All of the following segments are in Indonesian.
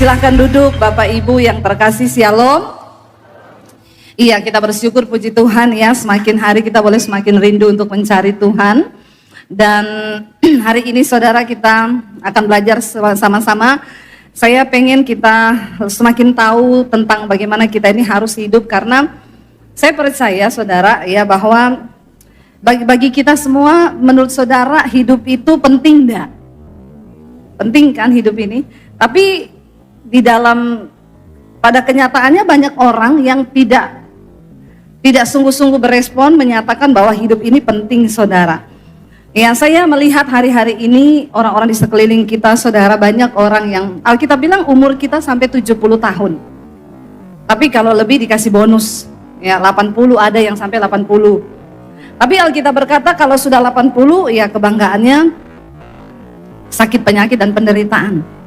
Silahkan duduk Bapak Ibu yang terkasih, Shalom. Iya, kita bersyukur puji Tuhan ya, semakin hari kita boleh semakin rindu untuk mencari Tuhan. Dan hari ini saudara kita akan belajar sama-sama. Saya pengen kita semakin tahu tentang bagaimana kita ini harus hidup, karena saya percaya saudara ya bahwa bagi kita semua, menurut saudara hidup itu penting enggak? Penting kan hidup ini? Tapi di dalam pada kenyataannya banyak orang yang tidak sungguh-sungguh berespon menyatakan bahwa hidup ini penting saudara. Ya, saya melihat hari-hari ini orang-orang di sekeliling kita saudara, banyak orang yang Alkitab bilang umur kita sampai 70 tahun. Tapi kalau lebih dikasih bonus. Ya, 80 ada yang sampai 80. Tapi Alkitab berkata kalau sudah 80 ya kebanggaannya sakit, penyakit dan penderitaan.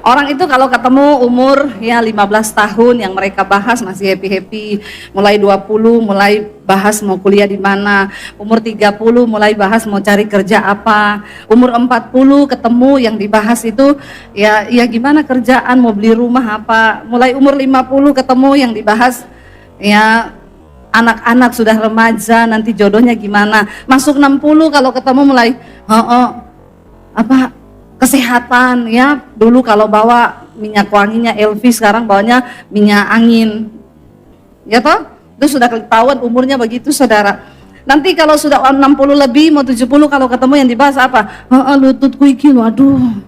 Orang itu kalau ketemu umur ya 15 tahun yang mereka bahas masih happy-happy, mulai 20 mulai bahas mau kuliah di mana, umur 30 mulai bahas mau cari kerja apa, umur 40 ketemu yang dibahas itu ya gimana kerjaan, mau beli rumah apa, mulai umur 50 ketemu yang dibahas ya anak-anak sudah remaja nanti jodohnya gimana, masuk 60 kalau ketemu mulai kesehatan ya, dulu kalau bawa minyak wanginya LV, sekarang bawanya minyak angin ya toh, itu sudah ketahuan umurnya begitu saudara. Nanti kalau sudah 60 lebih mau 70 kalau ketemu yang dibahas apa, lututku iki waduh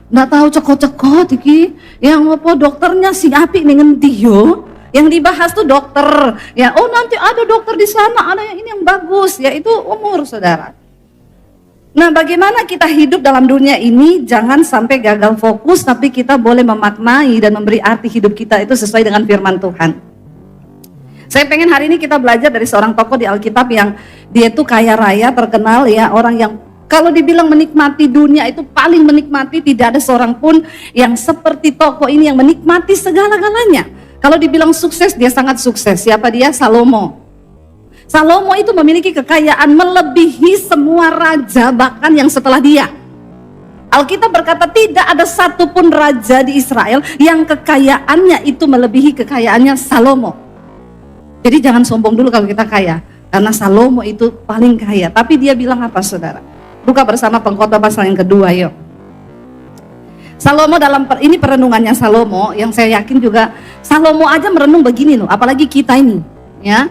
nggak tahu cekot-cekot iki, yang apa dokternya si api nih ngendi yo, yang dibahas tuh dokter ya, oh nanti ada dokter di sana, ada yang ini yang bagus ya, itu umur saudara. Nah, bagaimana kita hidup dalam dunia ini jangan sampai gagal fokus, tapi kita boleh memaknai dan memberi arti hidup kita itu sesuai dengan firman Tuhan. Saya pengen hari ini kita belajar dari seorang tokoh di Alkitab yang dia tuh kaya raya, terkenal ya, orang yang kalau dibilang menikmati dunia itu paling menikmati, tidak ada seorang pun yang seperti tokoh ini yang menikmati segala-galanya. Kalau dibilang sukses, dia sangat sukses. Siapa dia? Salomo. Salomo itu memiliki kekayaan melebihi semua raja bahkan yang setelah dia. Alkitab berkata tidak ada satupun raja di Israel yang kekayaannya itu melebihi kekayaannya Salomo. Jadi jangan sombong dulu kalau kita kaya, karena Salomo itu paling kaya. Tapi dia bilang apa saudara? Buka bersama Pengkhotbah pasal yang kedua yuk. Salomo ini perenungannya Salomo, yang saya yakin juga Salomo aja merenung begini loh, apalagi kita ini ya.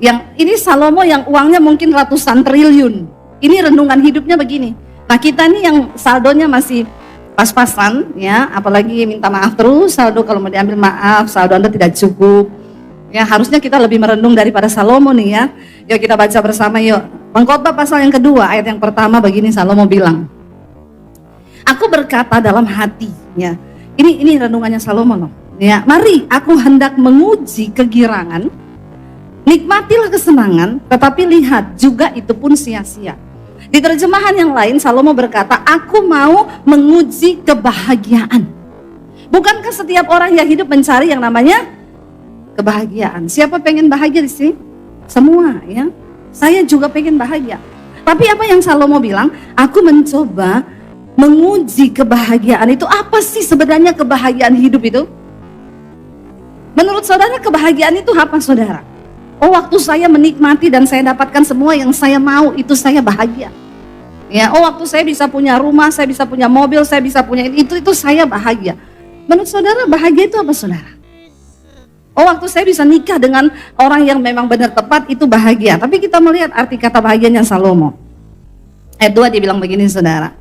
Yang ini Salomo yang uangnya mungkin ratusan triliun. Ini renungan hidupnya begini. Nah, kita nih yang saldonya masih pas-pasan ya, apalagi minta maaf terus, saldo kalau mau diambil maaf, saldo Anda tidak cukup. Ya, harusnya kita lebih merenung daripada Salomo nih ya. Yuk kita baca bersama yuk. Pengkhotbah pasal yang kedua, ayat yang pertama begini Salomo bilang. Aku berkata dalam hati ya. Ini renungannya Salomo loh. Ya, mari aku hendak menguji kegirangan. Nikmatilah kesenangan, tetapi lihat juga itu pun sia-sia. Di terjemahan yang lain Salomo berkata, aku mau menguji kebahagiaan. Bukankah setiap orang yang hidup mencari yang namanya kebahagiaan? Siapa pengen bahagia di sini? Semua ya. Saya juga pengen bahagia. Tapi apa yang Salomo bilang? Aku mencoba menguji kebahagiaan itu. Apa sih sebenarnya kebahagiaan hidup itu? Menurut saudara kebahagiaan itu apa saudara? Oh, waktu saya menikmati dan saya dapatkan semua yang saya mau, itu saya bahagia. Ya, oh waktu saya bisa punya rumah, saya bisa punya mobil, saya bisa punya itu saya bahagia. Menurut saudara bahagia itu apa saudara? Oh, waktu saya bisa nikah dengan orang yang memang benar tepat, itu bahagia. Tapi kita melihat arti kata bahagianya Salomo. Ayat 2 dia bilang begini saudara.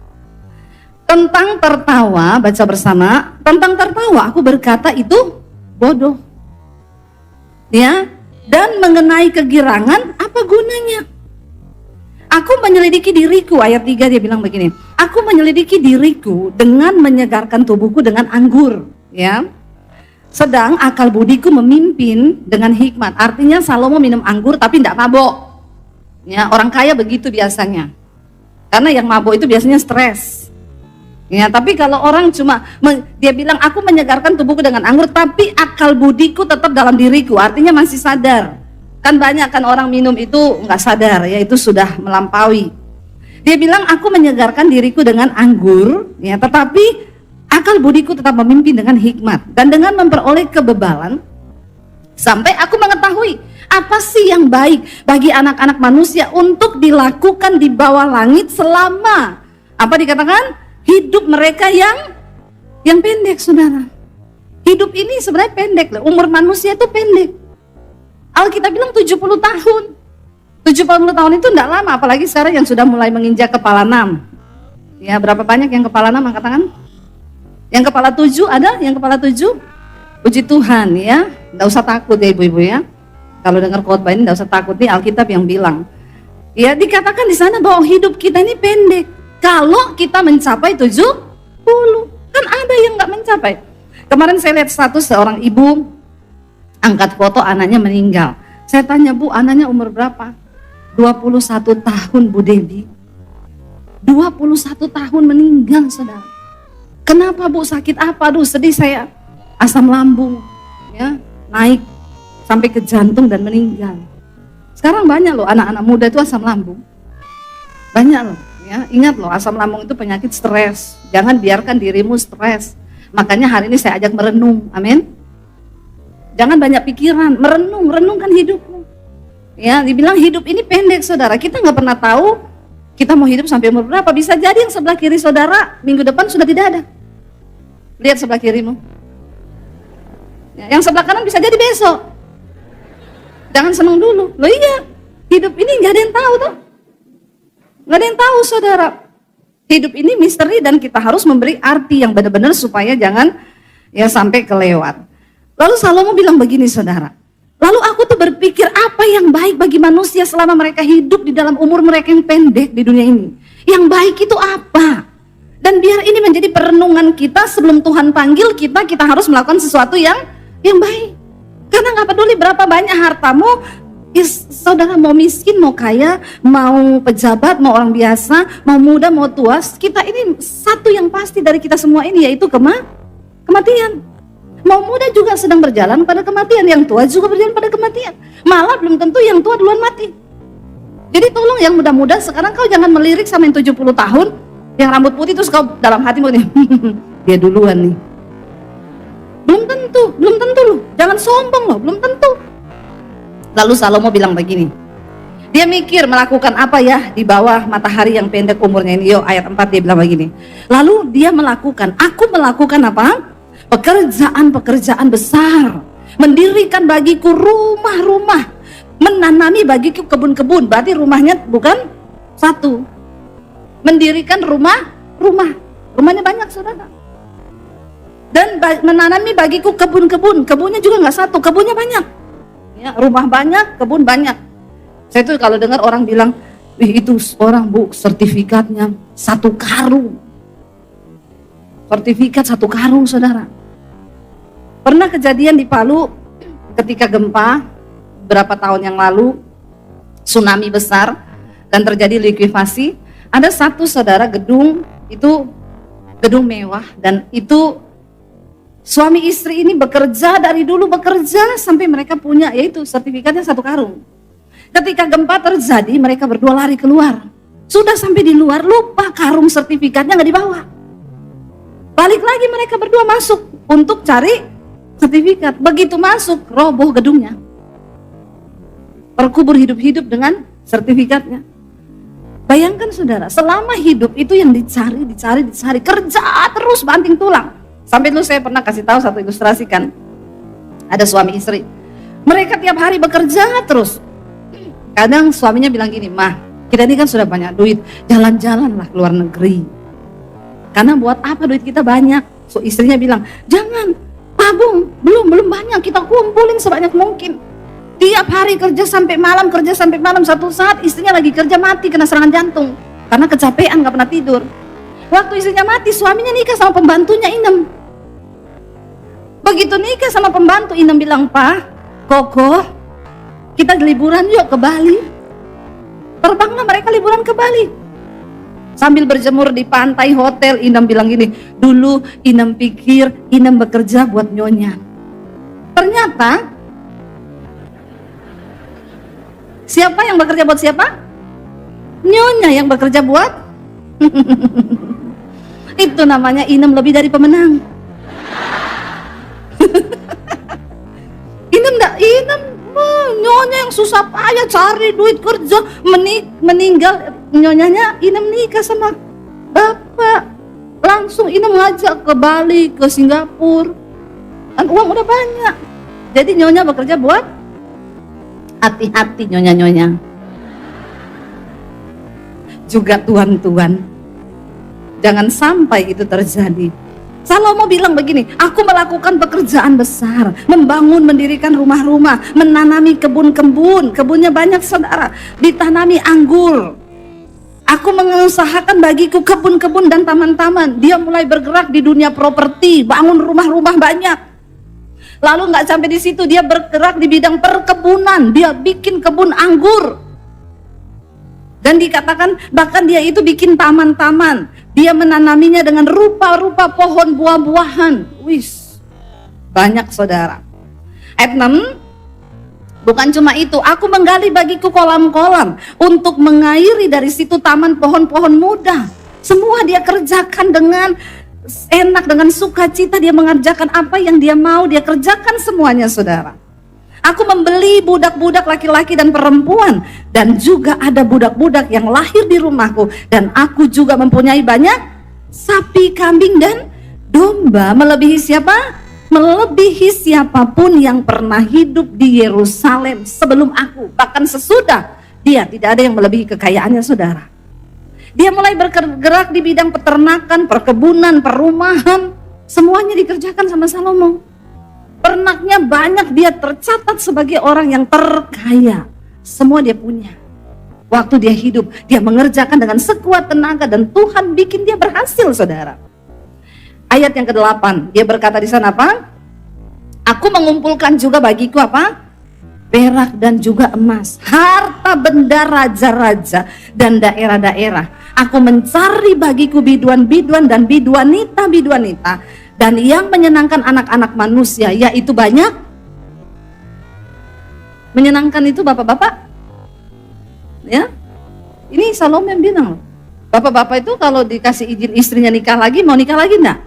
Tentang tertawa, baca bersama. Tentang tertawa aku berkata itu bodoh. Ya. Dan mengenai kegirangan, apa gunanya? Aku menyelidiki diriku, ayat 3 dia bilang begini. Aku menyelidiki diriku dengan menyegarkan tubuhku dengan anggur. Ya. Sedang akal budiku memimpin dengan hikmat. Artinya Salomo minum anggur tapi tidak mabok. Ya, orang kaya begitu biasanya. Karena yang mabok itu biasanya stres. Ya, tapi kalau orang cuma dia bilang aku menyegarkan tubuhku dengan anggur, tapi akal budiku tetap dalam diriku, artinya masih sadar. Kan banyak kan orang minum itu nggak sadar, ya itu sudah melampaui. Dia bilang aku menyegarkan diriku dengan anggur, ya, tetapi Akal budiku tetap memimpin dengan hikmat dan dengan memperoleh kebebalan sampai aku mengetahui apa sih yang baik bagi anak-anak manusia untuk dilakukan di bawah langit selama apa dikatakan hidup mereka yang pendek, saudara. Hidup ini sebenarnya pendek, umur manusia itu pendek. Alkitab bilang 70 tahun. 70 tahun itu tidak lama, apalagi sekarang yang sudah mulai menginjak kepala 6. Ya, berapa banyak yang kepala 6 angkat tangan? Yang kepala 7 ada? Yang kepala 7? Puji Tuhan ya, tidak usah takut ya ibu-ibu ya. Kalau dengar khotbah ini tidak usah takut, nih Alkitab yang bilang. Ya, dikatakan di sana bahwa hidup kita ini pendek. Kalau kita mencapai 70, kan ada yang nggak mencapai. Kemarin saya lihat status seorang ibu angkat foto anaknya meninggal. Saya tanya, Bu, anaknya umur berapa? 21 tahun, Bu Devi. 21 tahun meninggal, saudara. Kenapa, Bu? Sakit apa? Aduh, sedih saya. Asam lambung, ya, naik sampai ke jantung dan meninggal. Sekarang banyak loh anak-anak muda itu asam lambung. Banyak loh, ya. Ingat loh, asam lambung itu penyakit stres. Jangan biarkan dirimu stres. Makanya hari ini saya ajak merenung, amin. Jangan banyak pikiran, renungkan hidupmu. Ya, dibilang hidup ini pendek, saudara. Kita nggak pernah tahu kita mau hidup sampai umur berapa. Bisa jadi yang sebelah kiri saudara minggu depan sudah tidak ada. Lihat sebelah kirimu. Ya, yang sebelah kanan bisa jadi besok. Jangan senang dulu. Loh iya, hidup ini nggak ada yang tahu tuh. Nggak ada yang tahu, saudara. Hidup ini misteri dan kita harus memberi arti yang benar-benar supaya jangan ya sampai kelewat. Lalu Salomo bilang begini, saudara. Lalu aku tuh berpikir apa yang baik bagi manusia selama mereka hidup di dalam umur mereka yang pendek di dunia ini. Yang baik itu apa? Dan biar ini menjadi perenungan kita sebelum Tuhan panggil kita, kita harus melakukan sesuatu yang baik. Karena nggak peduli berapa banyak hartamu, saudara mau miskin, mau kaya, mau pejabat, mau orang biasa, mau muda, mau tua, kita ini satu yang pasti dari kita semua ini yaitu kematian. Mau muda juga sedang berjalan pada kematian, yang tua juga berjalan pada kematian. Malah belum tentu yang tua duluan mati. Jadi tolong yang muda-muda sekarang kau jangan melirik sama yang 70 tahun, yang rambut putih terus kau dalam hatimu nih, dia duluan nih. Belum tentu loh, jangan sombong loh, belum tentu. Lalu Salomo bilang begini, dia mikir melakukan apa ya di bawah matahari yang pendek umurnya ini. Yo, ayat 4 dia bilang begini, lalu dia melakukan, aku melakukan apa? Pekerjaan-pekerjaan besar, mendirikan bagiku rumah-rumah, menanami bagiku kebun-kebun. Berarti rumahnya bukan satu, mendirikan rumahnya banyak, saudara. Dan menanami bagiku kebun-kebun, kebunnya juga nggak satu, kebunnya banyak. Ya, rumah banyak, kebun banyak. Saya tuh kalau dengar orang bilang, itu orang Bu sertifikatnya 1 karung. Sertifikat 1 karung, saudara. Pernah kejadian di Palu ketika gempa berapa tahun yang lalu, tsunami besar dan terjadi likuifasi. Ada satu, saudara, gedung itu gedung mewah, dan itu suami istri ini bekerja dari dulu, bekerja sampai mereka punya yaitu sertifikatnya 1 karung. Ketika gempa terjadi, mereka berdua lari keluar. Sudah sampai di luar, lupa karung sertifikatnya nggak dibawa. Balik lagi mereka berdua masuk untuk cari sertifikat. Begitu masuk, roboh gedungnya. Terkubur hidup-hidup dengan sertifikatnya. Bayangkan, saudara, selama hidup itu yang dicari, kerja terus banting tulang. Sampai dulu saya pernah kasih tahu satu ilustrasi kan. Ada suami istri. Mereka tiap hari bekerja terus. Kadang suaminya bilang gini, "Mah, kita ini kan sudah banyak duit, jalan-jalanlah ke luar negeri." Karena buat apa duit kita banyak? So istrinya bilang, "Jangan, tabung, belum banyak, kita kumpulin sebanyak mungkin." Tiap hari kerja sampai malam, satu saat istrinya lagi kerja mati kena serangan jantung. Karena kecapean, gak pernah tidur. Waktu istrinya mati, suaminya nikah sama pembantunya Inem. Begitu nikah sama pembantu, Inem bilang, "Pak, Koko, kita liburan yuk ke Bali." Terbanglah mereka liburan ke Bali. Sambil berjemur di pantai hotel, Inem bilang gini, dulu Inem pikir Inem bekerja buat nyonya. Ternyata, siapa yang bekerja buat siapa? Nyonya yang bekerja buat Itu namanya inem lebih dari pemenang. Inem nyonya yang susah payah cari duit kerja, meninggal nyonyanya, inem nikah sama bapak. Langsung inem ngajak ke Bali, ke Singapura. Kan uang udah banyak. Jadi nyonya bekerja buat hati-hati nyonya-nyonya. Juga tuan-tuan. Jangan sampai itu terjadi. Salomo bilang begini, aku melakukan pekerjaan besar, membangun, mendirikan rumah-rumah, menanami kebun-kebun, kebunnya banyak saudara, ditanami anggur. Aku mengusahakan bagiku kebun-kebun dan taman-taman. Dia mulai bergerak di dunia properti, bangun rumah-rumah banyak. Lalu nggak sampai di situ, dia bergerak di bidang perkebunan, dia bikin kebun anggur. Dan dikatakan bahkan dia itu bikin taman-taman. Dia menanaminya dengan rupa-rupa pohon buah-buahan. Wis, banyak saudara. Ayat 6, bukan cuma itu, aku menggali bagiku kolam-kolam untuk mengairi dari situ taman pohon-pohon muda. Semua dia kerjakan dengan enak, dengan sukacita. Dia mengerjakan apa yang dia mau, dia kerjakan semuanya saudara. Aku membeli budak-budak laki-laki dan perempuan, dan juga ada budak-budak yang lahir di rumahku, dan aku juga mempunyai banyak sapi, kambing, dan domba. Melebihi siapa? Melebihi siapapun yang pernah hidup di Yerusalem sebelum aku. Bahkan sesudah dia, tidak ada yang melebihi kekayaannya saudara. Dia mulai bergerak di bidang peternakan, perkebunan, perumahan. Semuanya dikerjakan sama Salomo. Ternaknya banyak, dia tercatat sebagai orang yang terkaya. Semua dia punya. Waktu dia hidup, dia mengerjakan dengan sekuat tenaga dan Tuhan bikin dia berhasil saudara. Ayat yang ke-8, dia berkata di sana apa? Aku mengumpulkan juga bagiku apa? Perak dan juga emas, harta benda raja-raja dan daerah-daerah. Aku mencari bagiku biduan-biduan dan biduanita-biduanita. Dan yang menyenangkan anak-anak manusia, yaitu banyak. Menyenangkan itu bapak-bapak. Ya, ini Salomo yang bilang. Bapak-bapak itu kalau dikasih izin istrinya nikah lagi, mau nikah lagi enggak?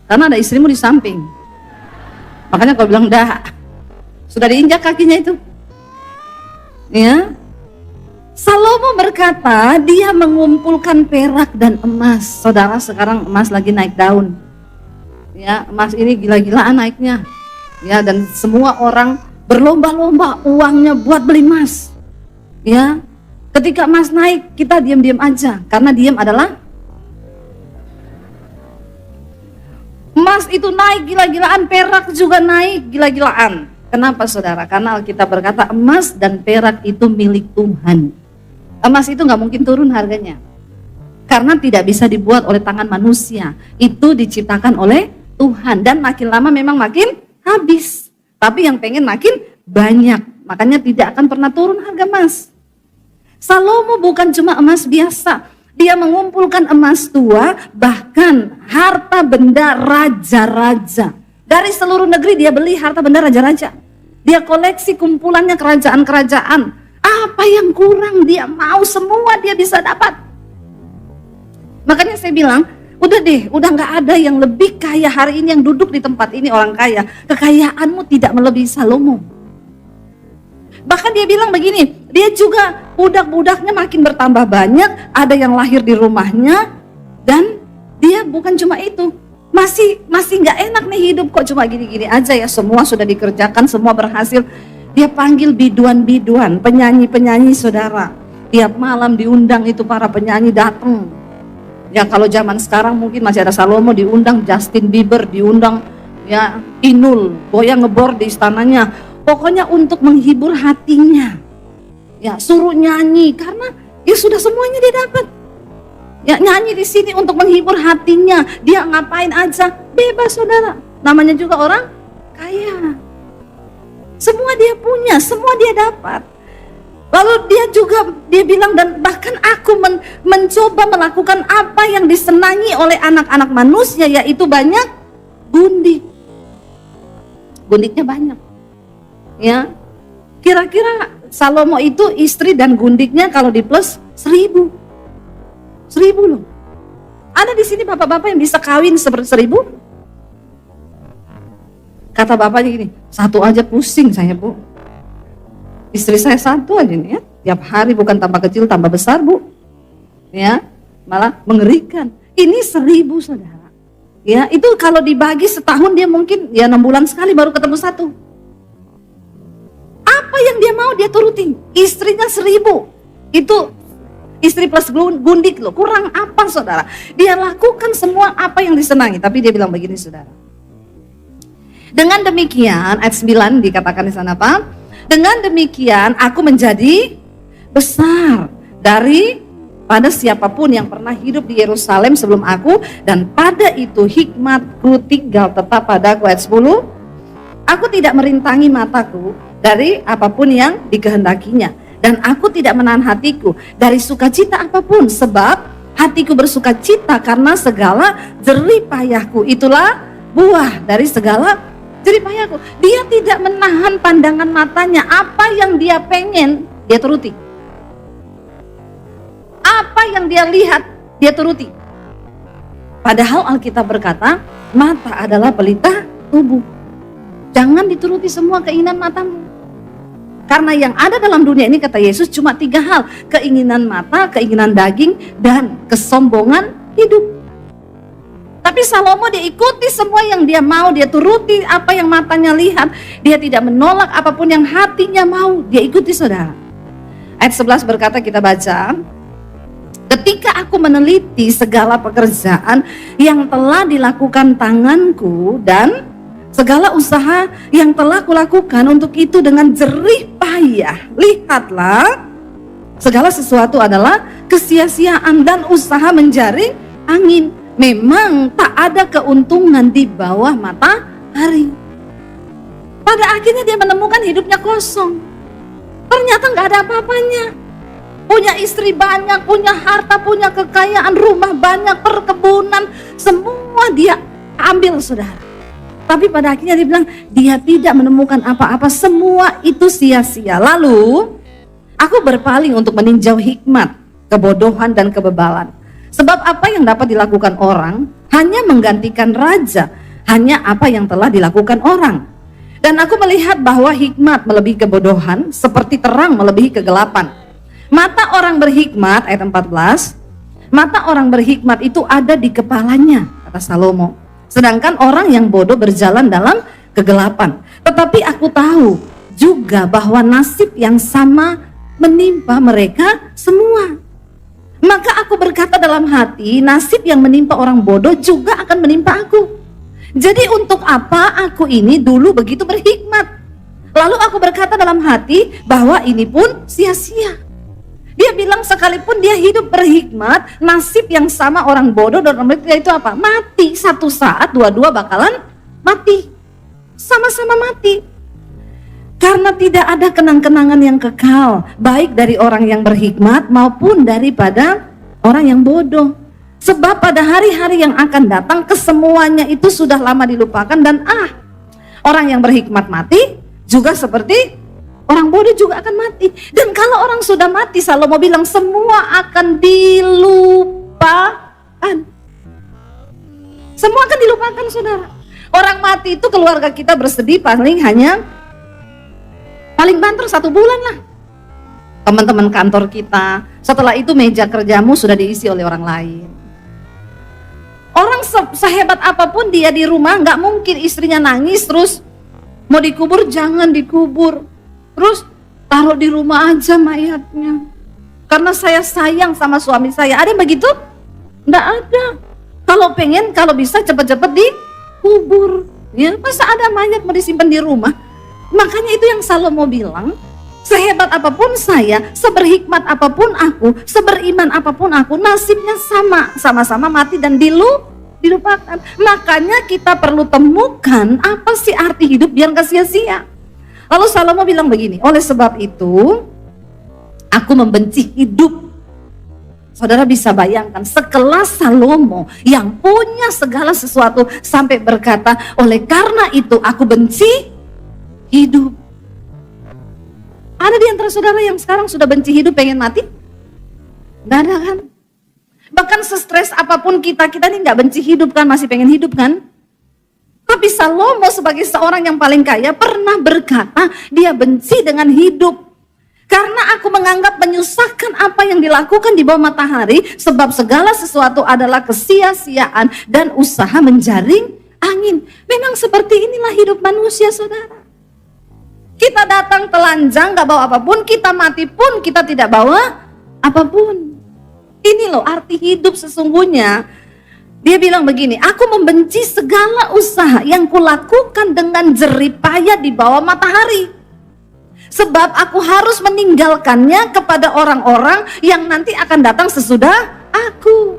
Karena ada istrimu di samping. Makanya kau bilang dah. Sudah diinjak kakinya itu. Ya. Salomo berkata, dia mengumpulkan perak dan emas. Saudara, sekarang emas lagi naik daun. Ya, emas ini gila-gilaan naiknya. Ya, dan semua orang berlomba-lomba uangnya buat beli emas. Ya. Ketika emas naik, kita diam-diam aja, karena diam adalah emas itu naik gila-gilaan, perak juga naik gila-gilaan. Kenapa saudara? Karena Alkitab berkata emas dan perak itu milik Tuhan. Emas itu nggak mungkin turun harganya, karena tidak bisa dibuat oleh tangan manusia. Itu diciptakan oleh Tuhan, dan makin lama memang makin habis. Tapi yang pengen makin banyak, makanya tidak akan pernah turun harga emas. Salomo bukan cuma emas biasa, dia mengumpulkan emas tua, bahkan harta benda raja-raja. Dari seluruh negeri dia beli harta benda raja-raja. Dia koleksi kumpulannya kerajaan-kerajaan. Apa yang kurang dia mau, semua dia bisa dapat. Makanya saya bilang, udah deh, udah nggak ada yang lebih kaya hari ini yang duduk di tempat ini orang kaya. Kekayaanmu tidak melebihi Salomo. Bahkan dia bilang begini, dia juga budak-budaknya makin bertambah banyak, ada yang lahir di rumahnya, dan dia bukan cuma itu, masih nggak enak nih hidup kok cuma gini-gini aja ya, semua sudah dikerjakan, semua berhasil. Dia panggil biduan-biduan, penyanyi-penyanyi saudara. Tiap malam diundang itu para penyanyi datang. Ya kalau zaman sekarang mungkin masih ada Salomo diundang, Justin Bieber diundang, ya Inul, goyang ngebor di istananya. Pokoknya untuk menghibur hatinya. Ya suruh nyanyi karena ya sudah semuanya dia dapat. Ya nyanyi di sini untuk menghibur hatinya. Dia ngapain aja bebas saudara. Namanya juga orang kaya. Semua dia punya, semua dia dapat. Lalu dia bilang, dan bahkan aku mencoba melakukan apa yang disenangi oleh anak-anak manusia, yaitu banyak gundik. Gundiknya banyak. Ya, kira-kira Salomo itu istri dan gundiknya kalau di plus 1000 loh. Ada di sini bapak-bapak yang bisa kawin 1.000? Kata bapaknya gini, 1 aja pusing saya Bu. Istri saya 1 aja nih ya. Tiap hari bukan tambah kecil tambah besar Bu. Ya, malah mengerikan. Ini 1.000 saudara. Ya, itu kalau dibagi setahun dia mungkin ya 6 bulan sekali baru ketemu 1. Apa yang dia mau dia turutin. Istrinya 1.000. Itu istri plus gundik loh. Kurang apa saudara? Dia lakukan semua apa yang disenangi. Tapi dia bilang begini saudara. Dengan demikian, ayat 9 dikatakan di sana apa? Dengan demikian aku menjadi besar daripada siapapun yang pernah hidup di Yerusalem sebelum aku, dan pada itu hikmatku tinggal tetap padaku. Ayat 10, aku tidak merintangi mataku dari apapun yang dikehendakinya, dan aku tidak menahan hatiku dari sukacita apapun, sebab hatiku bersukacita karena segala jerih payahku, itulah buah dari segala jerih payahku. Dia tidak menahan pandangan matanya. Apa yang dia pengen, dia turuti. Apa yang dia lihat, dia turuti. Padahal Alkitab berkata, mata adalah pelita tubuh. Jangan dituruti semua keinginan matamu. Karena yang ada dalam dunia ini, kata Yesus, cuma 3 hal. Keinginan mata, keinginan daging, dan kesombongan hidup. Tapi Salomo dia ikuti semua yang dia mau, dia turuti apa yang matanya lihat, dia tidak menolak apapun yang hatinya mau, dia ikuti saudara. Ayat 11 berkata, kita baca, ketika aku meneliti segala pekerjaan yang telah dilakukan tanganku dan segala usaha yang telah kulakukan untuk itu dengan jerih payah, lihatlah segala sesuatu adalah kesia-siaan dan usaha menjaring angin. Memang tak ada keuntungan di bawah matahari. Pada akhirnya dia menemukan hidupnya kosong. Ternyata gak ada apa-apanya. Punya istri banyak, punya harta, punya kekayaan, rumah banyak, perkebunan, semua dia ambil saudara. Tapi pada akhirnya dia bilang dia tidak menemukan apa-apa, semua itu sia-sia. Lalu aku berpaling untuk meninjau hikmat, kebodohan dan kebebalan. Sebab apa yang dapat dilakukan orang hanya menggantikan raja, hanya apa yang telah dilakukan orang. Dan aku melihat bahwa hikmat melebihi kebodohan, seperti terang melebihi kegelapan. Mata orang berhikmat, ayat 14, mata orang berhikmat itu ada di kepalanya, kata Salomo. Sedangkan orang yang bodoh berjalan dalam kegelapan. Tetapi aku tahu juga bahwa nasib yang sama menimpa mereka semua. Maka aku berkata dalam hati, nasib yang menimpa orang bodoh juga akan menimpa aku. Jadi untuk apa aku ini dulu begitu berhikmat? Lalu aku berkata dalam hati bahwa ini pun sia-sia. Dia bilang sekalipun dia hidup berhikmat, nasib yang sama orang bodoh dan orang bodoh itu apa? Mati. Satu saat dua-dua bakalan mati. Sama-sama mati. Karena tidak ada kenang-kenangan yang kekal, baik dari orang yang berhikmat maupun daripada orang yang bodoh. Sebab pada hari-hari yang akan datang kesemuanya itu sudah lama dilupakan, dan orang yang berhikmat mati juga seperti orang bodoh juga akan mati. Dan kalau orang sudah mati, Salomo bilang semua akan dilupakan. Semua akan dilupakan saudara. Orang mati itu keluarga kita bersedih paling banter 1 bulan lah. Teman-teman kantor kita, setelah itu meja kerjamu sudah diisi oleh orang lain. Orang sehebat apapun dia di rumah, gak mungkin istrinya nangis terus mau dikubur, jangan dikubur, terus taruh di rumah aja mayatnya karena saya sayang sama suami saya. Ada yang begitu? Gak ada. Kalau pengen, kalau bisa cepet-cepet dikubur ya. Masa ada mayat mau disimpan di rumah? Makanya itu yang Salomo bilang, sehebat apapun saya, seberhikmat apapun aku, seberiman apapun aku, nasibnya sama-sama mati dan dilupakan. Makanya kita perlu temukan apa sih arti hidup biar gak sia-sia. Lalu Salomo bilang begini, oleh sebab itu aku membenci hidup. Saudara bisa bayangkan sekelas Salomo yang punya segala sesuatu sampai berkata, oleh karena itu aku benci hidup. Ada di antara saudara yang sekarang sudah benci hidup, pengen mati? Gak ada kan? Bahkan sestres apapun kita ini nggak benci hidup kan, masih pengen hidup kan? Tapi Salomo sebagai seorang yang paling kaya pernah berkata, dia benci dengan hidup. Karena aku menganggap menyusahkan apa yang dilakukan di bawah matahari, sebab segala sesuatu adalah kesia-siaan dan usaha menjaring angin. Memang seperti inilah hidup manusia, saudara. Kita datang telanjang, gak bawa apapun, kita mati pun kita tidak bawa apapun. Ini loh arti hidup sesungguhnya. Dia bilang begini, aku membenci segala usaha yang kulakukan dengan jerih payah di bawah matahari. Sebab aku harus meninggalkannya kepada orang-orang yang nanti akan datang sesudah aku.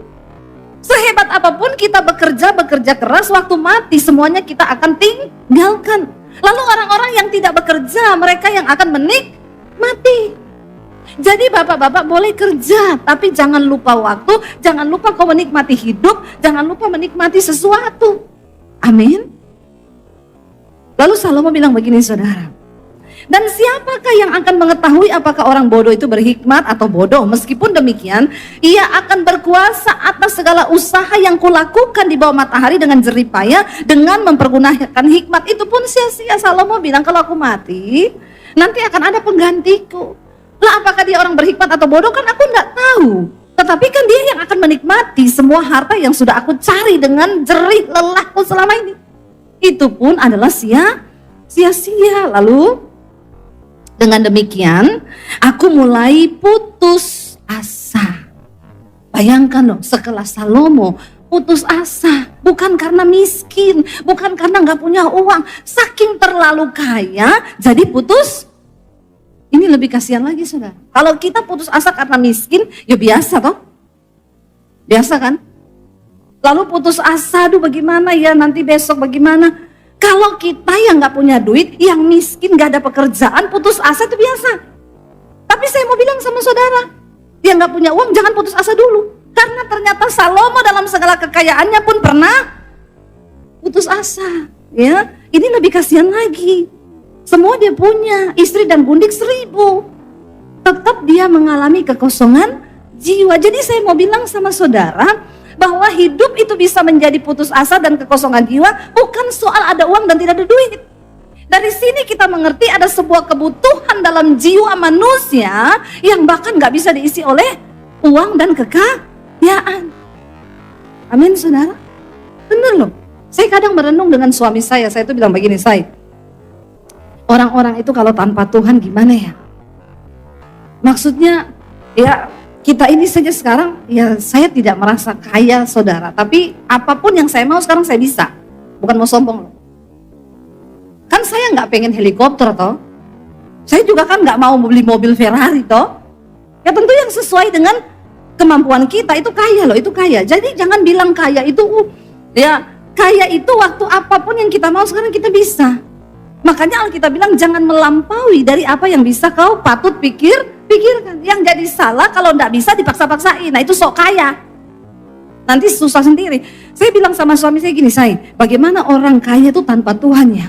Sehebat apapun kita bekerja keras, waktu mati semuanya kita akan tinggalkan. Lalu orang-orang yang tidak bekerja, mereka yang akan menikmati. Jadi bapak-bapak boleh kerja, tapi jangan lupa waktu, jangan lupa kau menikmati hidup, jangan lupa menikmati sesuatu. Amin. Lalu Salomo bilang begini, saudara. Dan siapakah yang akan mengetahui apakah orang bodoh itu berhikmat atau bodoh? Meskipun demikian, ia akan berkuasa atas segala usaha yang kulakukan di bawah matahari dengan jerih payah, dengan mempergunakan hikmat. Itu pun sia-sia. Salomo bilang, kalau aku mati, nanti akan ada penggantiku. Lah apakah dia orang berhikmat atau bodoh? Kan aku enggak tahu. Tetapi kan dia yang akan menikmati semua harta yang sudah aku cari dengan jerih lelahku selama ini. Itu pun adalah sia-sia. Lalu dengan demikian, aku mulai putus asa. Bayangkan loh, sekelas Salomo putus asa. Bukan karena miskin, bukan karena nggak punya uang. Saking terlalu kaya, jadi putus. Ini lebih kasihan lagi, saudara. Kalau kita putus asa karena miskin, ya biasa toh. Biasa kan? Lalu putus asa, aduh bagaimana ya, nanti besok bagaimana. Kalau kita yang nggak punya duit, yang miskin, nggak ada pekerjaan, putus asa itu biasa. Tapi saya mau bilang sama saudara, yang nggak punya uang jangan putus asa dulu. Karena ternyata Salomo dalam segala kekayaannya pun pernah putus asa. Ya, ini lebih kasihan lagi. Semua dia punya, istri dan bundik 1000. Tetap dia mengalami kekosongan jiwa. Jadi saya mau bilang sama saudara, bahwa hidup itu bisa menjadi putus asa dan kekosongan jiwa bukan soal ada uang dan tidak ada duit. Dari sini kita mengerti ada sebuah kebutuhan dalam jiwa manusia yang bahkan gak bisa diisi oleh uang dan kekayaan. Amin, saudara. Bener loh. Saya kadang merenung dengan suami saya itu bilang begini, orang-orang itu kalau tanpa Tuhan gimana ya? Maksudnya ya kita ini saja sekarang, ya saya tidak merasa kaya, saudara. Tapi apapun yang saya mau sekarang saya bisa. Bukan mau sombong loh. Kan saya nggak pengen helikopter toh. Saya juga kan nggak mau beli mobil Ferrari toh. Ya tentu yang sesuai dengan kemampuan kita itu kaya loh, itu kaya. Jadi jangan bilang kaya itu, ya kaya itu waktu apapun yang kita mau sekarang kita bisa. Makanya Alkitab bilang jangan melampaui dari apa yang bisa kau patut pikirkan. Yang jadi salah kalau enggak bisa dipaksa-paksain. Nah itu sok kaya. Nanti susah sendiri. Saya bilang sama suami saya gini, bagaimana orang kaya itu tanpa Tuhan ya?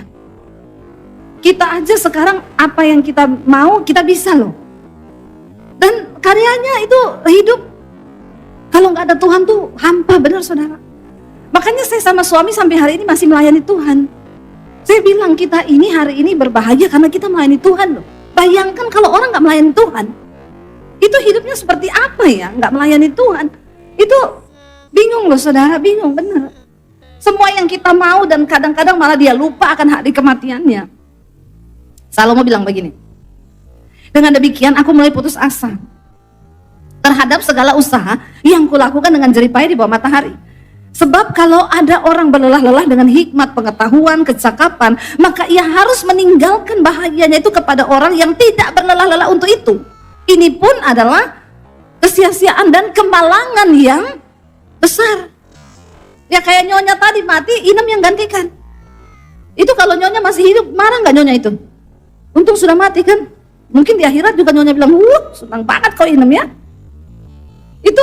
Kita aja sekarang apa yang kita mau kita bisa loh. Dan karyanya itu hidup. Kalau nggak ada Tuhan tuh hampa, benar saudara. Makanya saya sama suami sampai hari ini masih melayani Tuhan. Saya bilang kita ini hari ini berbahaya karena kita melayani Tuhan loh. Bayangkan kalau orang nggak melayani Tuhan, itu hidupnya seperti apa ya? Nggak melayani Tuhan, itu bingung loh saudara, bingung bener. Semua yang kita mau dan kadang-kadang malah dia lupa akan hari kematiannya. Salomo bilang begini, dengan demikian aku mulai putus asa terhadap segala usaha yang kulakukan dengan jerih payah di bawah matahari. Sebab kalau ada orang berlelah-lelah dengan hikmat, pengetahuan, kecakapan, maka ia harus meninggalkan bahayanya itu kepada orang yang tidak berlelah-lelah untuk itu. Ini pun adalah kesia-siaan dan kemalangan yang besar. Ya kayak nyonya tadi mati, Inem yang gantikan. Itu kalau nyonya masih hidup, marah nggak nyonya itu? Untung sudah mati kan? Mungkin di akhirat juga nyonya bilang, senang banget kau Inem ya.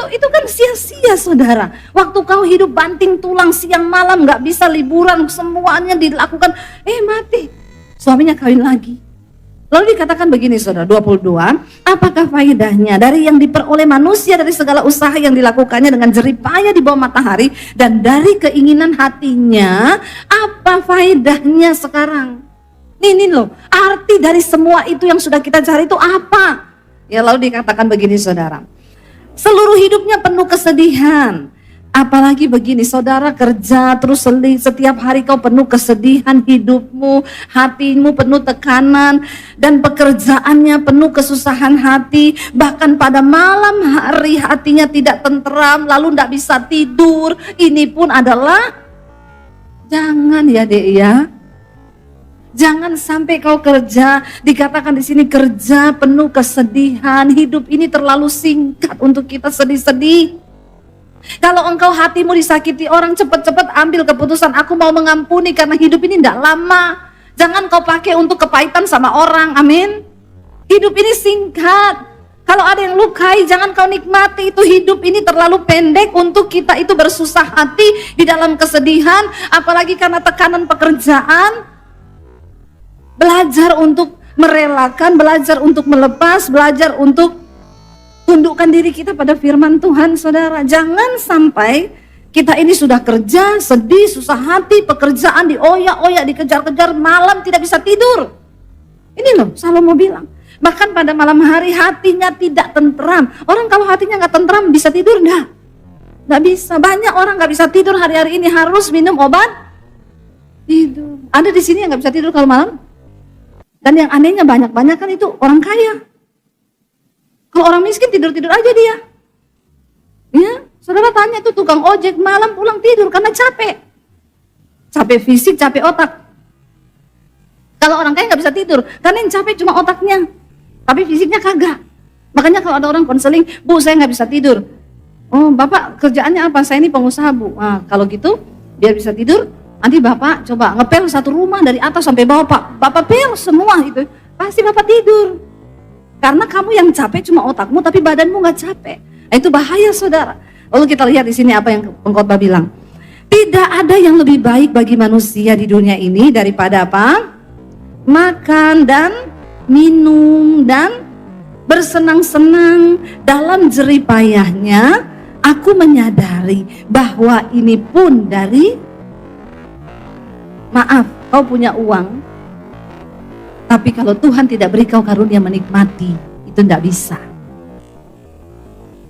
Itu kan sia-sia saudara. Waktu kau hidup banting tulang siang malam, gak bisa liburan, semuanya dilakukan, mati. Suaminya kawin lagi. Lalu dikatakan begini saudara, 22, apakah faedahnya dari yang diperoleh manusia dari segala usaha yang dilakukannya dengan jerih payah di bawah matahari dan dari keinginan hatinya, apa faedahnya sekarang? Ini loh, arti dari semua itu yang sudah kita cari itu apa? Ya lalu dikatakan begini saudara, seluruh hidupnya penuh kesedihan. Apalagi begini, saudara kerja terus setiap hari kau penuh kesedihan hidupmu, hatimu penuh tekanan, dan pekerjaannya penuh kesusahan hati. Bahkan pada malam hari hatinya tidak tenteram, lalu tidak bisa tidur. Ini pun adalah, jangan ya dek ya. Jangan sampai kau kerja, dikatakan di sini kerja penuh kesedihan. Hidup ini terlalu singkat untuk kita sedih-sedih. Kalau engkau hatimu disakiti orang, cepat-cepat ambil keputusan, aku mau mengampuni karena hidup ini tidak lama. Jangan kau pakai untuk kepahitan sama orang, amin. Hidup ini singkat. Kalau ada yang lukai, jangan kau nikmati, itu hidup ini terlalu pendek untuk kita itu bersusah hati di dalam kesedihan, apalagi karena tekanan pekerjaan. Belajar untuk merelakan, belajar untuk melepas, belajar untuk tundukkan diri kita pada firman Tuhan, saudara. Jangan sampai kita ini sudah kerja, sedih, susah hati, pekerjaan dioyak-oyak, dikejar-kejar, malam tidak bisa tidur. Ini loh, Salomo bilang. Bahkan pada malam hari hatinya tidak tenteram. Orang kalau hatinya nggak tenteram bisa tidur nggak? Nggak bisa. Banyak orang nggak bisa tidur hari-hari ini, harus minum obat tidur. Ada di sini yang nggak bisa tidur kalau malam? Dan yang anehnya banyak-banyak kan itu orang kaya. Kalau orang miskin tidur-tidur aja dia. Ya, saudara tanya tuh tukang ojek malam pulang tidur karena capek. Capek fisik, capek otak. Kalau orang kaya nggak bisa tidur, karena yang capek cuma otaknya. Tapi fisiknya kagak. Makanya kalau ada orang konseling, Bu saya nggak bisa tidur. Oh Bapak kerjaannya apa? Saya ini pengusaha Bu. Nah, kalau gitu biar bisa tidur, nanti Bapak coba ngepel satu rumah dari atas sampai bawah Pak. Bapak pel semua itu, pasti Bapak tidur. Karena kamu yang capek cuma otakmu, tapi badanmu nggak capek. Nah, itu bahaya saudara. Lalu kita lihat di sini apa yang pengkhotbah bilang. Tidak ada yang lebih baik bagi manusia di dunia ini daripada apa? Makan dan minum dan bersenang-senang dalam jerih payahnya. Aku menyadari bahwa ini pun dari, maaf, kau punya uang. Tapi kalau Tuhan tidak beri kau karunia menikmati, itu tidak bisa.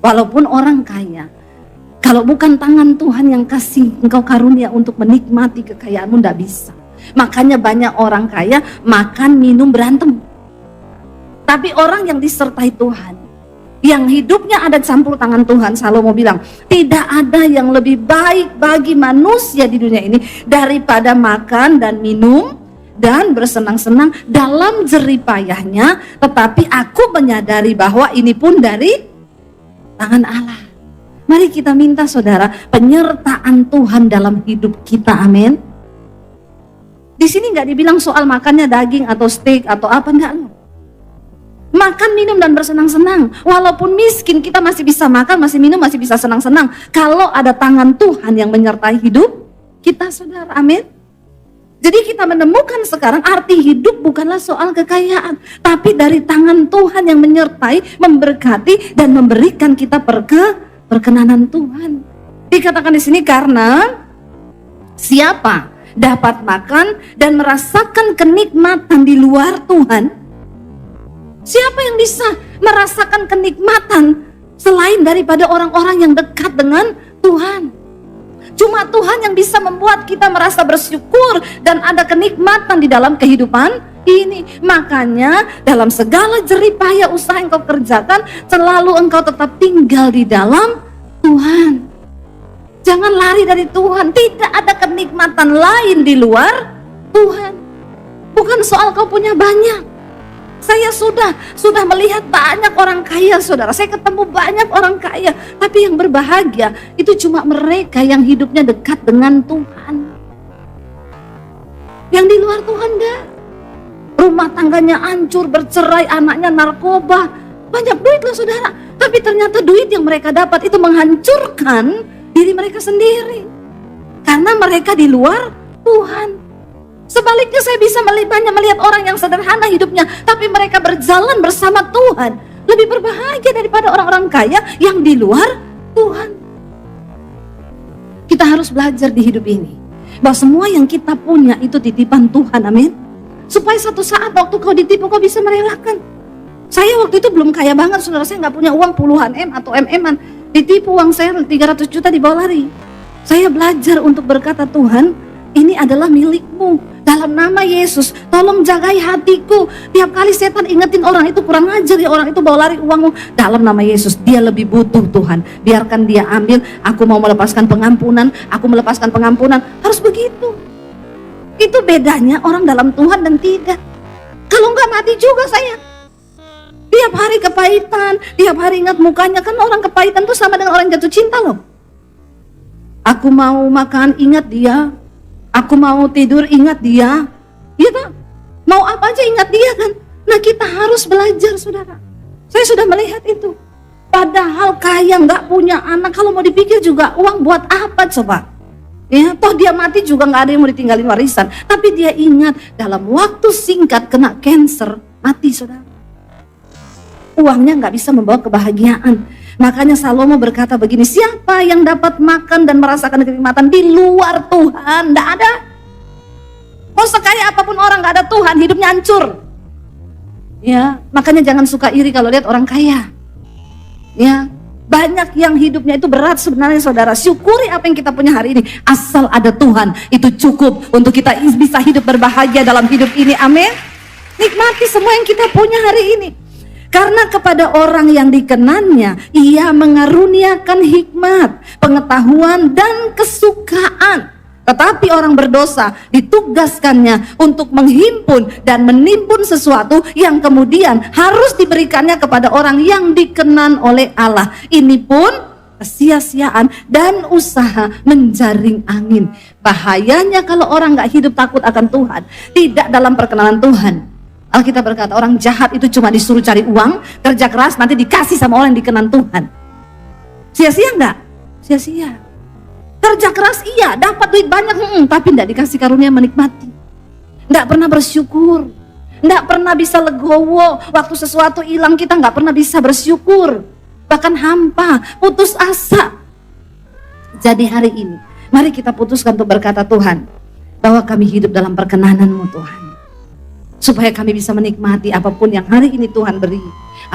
Walaupun orang kaya, kalau bukan tangan Tuhan yang kasih engkau karunia untuk menikmati kekayaanmu, tidak bisa. Makanya banyak orang kaya makan, minum, berantem. Tapi orang yang disertai Tuhan, yang hidupnya ada campur tangan Tuhan, Salomo bilang, tidak ada yang lebih baik bagi manusia di dunia ini daripada makan dan minum dan bersenang-senang dalam jerih payahnya, tetapi aku menyadari bahwa ini pun dari tangan Allah. Mari kita minta saudara penyertaan Tuhan dalam hidup kita, amin. Di sini nggak dibilang soal makannya daging atau steak atau apa, enggak. Makan, minum dan bersenang-senang. Walaupun miskin kita masih bisa makan, masih minum, masih bisa senang-senang. Kalau ada tangan Tuhan yang menyertai hidup kita saudara, amin. Jadi kita menemukan sekarang arti hidup bukanlah soal kekayaan, tapi dari tangan Tuhan yang menyertai, memberkati dan memberikan kita perkenanan Tuhan. Dikatakan di sini karena siapa dapat makan dan merasakan kenikmatan di luar Tuhan? Siapa yang bisa merasakan kenikmatan selain daripada orang-orang yang dekat dengan Tuhan? Cuma Tuhan yang bisa membuat kita merasa bersyukur dan ada kenikmatan di dalam kehidupan ini. Makanya dalam segala jerih payah usaha yang kau kerjakan, selalu engkau tetap tinggal di dalam Tuhan. Jangan lari dari Tuhan. Tidak ada kenikmatan lain di luar Tuhan. Bukan soal kau punya banyak. Saya sudah melihat banyak orang kaya saudara. Saya ketemu banyak orang kaya. Tapi yang berbahagia itu cuma mereka yang hidupnya dekat dengan Tuhan. Yang di luar Tuhan enggak. Rumah tangganya hancur, bercerai, anaknya narkoba. Banyak duit loh saudara. Tapi ternyata duit yang mereka dapat itu menghancurkan diri mereka sendiri. Karena mereka di luar Tuhan. Sebaliknya saya bisa banyak melihat orang yang sederhana hidupnya, tapi mereka berjalan bersama Tuhan. Lebih berbahagia daripada orang-orang kaya yang di luar Tuhan. Kita harus belajar di hidup ini, bahwa semua yang kita punya itu titipan Tuhan, amin. Supaya satu saat waktu kau ditipu, kau bisa merelakan. Saya waktu itu belum kaya banget, saudara, saya nggak punya uang puluhan M atau MM-an. Ditipu uang saya 300 juta dibawa lari. Saya belajar untuk berkata, Tuhan, ini adalah milikmu. Dalam nama Yesus, tolong jagai hatiku. Tiap kali setan ingetin orang itu kurang ajar ya, orang itu bawa lari uangmu. Dalam nama Yesus, dia lebih butuh Tuhan. Biarkan dia ambil, aku mau melepaskan pengampunan, aku melepaskan pengampunan. Harus begitu. Itu bedanya orang dalam Tuhan dan tidak. Kalau enggak mati juga saya. Tiap hari kepahitan, tiap hari ingat mukanya. Kan orang kepahitan tuh sama dengan orang jatuh cinta loh. Aku mau makan, ingat dia. Aku mau tidur, ingat dia. Iya kan? Mau apa aja ingat dia kan? Nah, kita harus belajar, saudara. Saya sudah melihat itu. Padahal kaya, nggak punya anak. Kalau mau dipikir juga, uang buat apa coba? Ya, toh dia mati juga nggak ada yang mau ditinggalin warisan. Tapi dia ingat, dalam waktu singkat kena cancer, mati, saudara. Uangnya nggak bisa membawa kebahagiaan. Makanya Salomo berkata begini, siapa yang dapat makan dan merasakan kenikmatan di luar Tuhan? Tidak ada. Mau sekaya apapun orang, nggak ada Tuhan, hidupnya hancur. Ya, makanya jangan suka iri kalau lihat orang kaya. Ya, banyak yang hidupnya itu berat sebenarnya, saudara. Syukuri apa yang kita punya hari ini. Asal ada Tuhan, itu cukup untuk kita bisa hidup berbahagia dalam hidup ini. Amin. Nikmati semua yang kita punya hari ini. Karena kepada orang yang dikenannya, ia mengaruniakan hikmat, pengetahuan, dan kesukaan. Tetapi orang berdosa ditugaskannya untuk menghimpun dan menimbun sesuatu yang kemudian harus diberikannya kepada orang yang dikenan oleh Allah. Ini pun sia-siaan dan usaha menjaring angin. Bahayanya kalau orang gak hidup takut akan Tuhan, tidak dalam perkenanan Tuhan. Alkitab berkata orang jahat itu cuma disuruh cari uang, kerja keras, nanti dikasih sama orang yang dikenan Tuhan. Sia-sia enggak? Sia-sia. Kerja keras iya, dapat duit banyak, tapi enggak dikasih karunia menikmati. Enggak pernah bersyukur. Enggak pernah bisa legowo. Waktu sesuatu hilang kita enggak pernah bisa bersyukur. Bahkan hampa, putus asa. Jadi hari ini, mari kita putuskan untuk berkata, Tuhan, bahwa kami hidup dalam perkenanan-Mu Tuhan. Supaya kami bisa menikmati apapun yang hari ini Tuhan beri,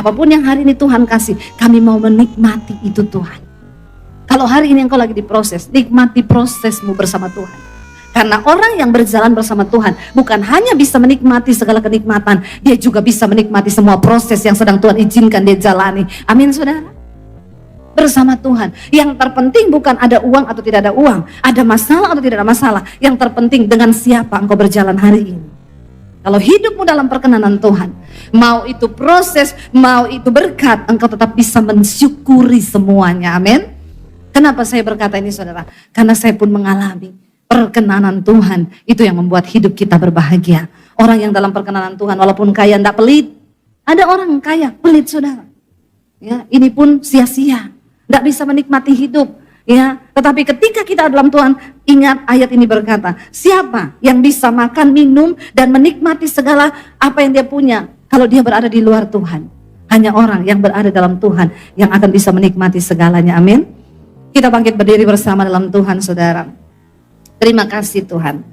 apapun yang hari ini Tuhan kasih, kami mau menikmati itu Tuhan. Kalau hari ini engkau lagi diproses, nikmati prosesmu bersama Tuhan. Karena orang yang berjalan bersama Tuhan bukan hanya bisa menikmati segala kenikmatan, dia juga bisa menikmati semua proses yang sedang Tuhan izinkan dia jalani. Amin, saudara. Bersama Tuhan, yang terpenting bukan ada uang atau tidak ada uang, ada masalah atau tidak ada masalah. Yang terpenting dengan siapa engkau berjalan hari ini. Kalau hidupmu dalam perkenanan Tuhan, mau itu proses, mau itu berkat, engkau tetap bisa mensyukuri semuanya. Amin. Kenapa saya berkata ini, saudara? Karena saya pun mengalami perkenanan Tuhan. Itu yang membuat hidup kita berbahagia. Orang yang dalam perkenanan Tuhan, walaupun kaya tidak pelit. Ada orang kaya pelit, saudara. Ya, ini pun sia-sia, tidak bisa menikmati hidup. Ya, tetapi ketika kita dalam Tuhan, ingat ayat ini berkata, siapa yang bisa makan, minum, dan menikmati segala apa yang dia punya kalau dia berada di luar Tuhan? Hanya orang yang berada dalam Tuhan yang akan bisa menikmati segalanya. Amin. Kita bangkit berdiri bersama dalam Tuhan, saudara. Terima kasih Tuhan.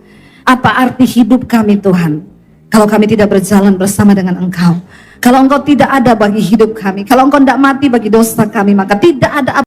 Apa arti hidup kami Tuhan kalau kami tidak berjalan bersama dengan Engkau? Kalau Engkau tidak ada bagi hidup kami, kalau Engkau tidak mati bagi dosa kami, maka tidak ada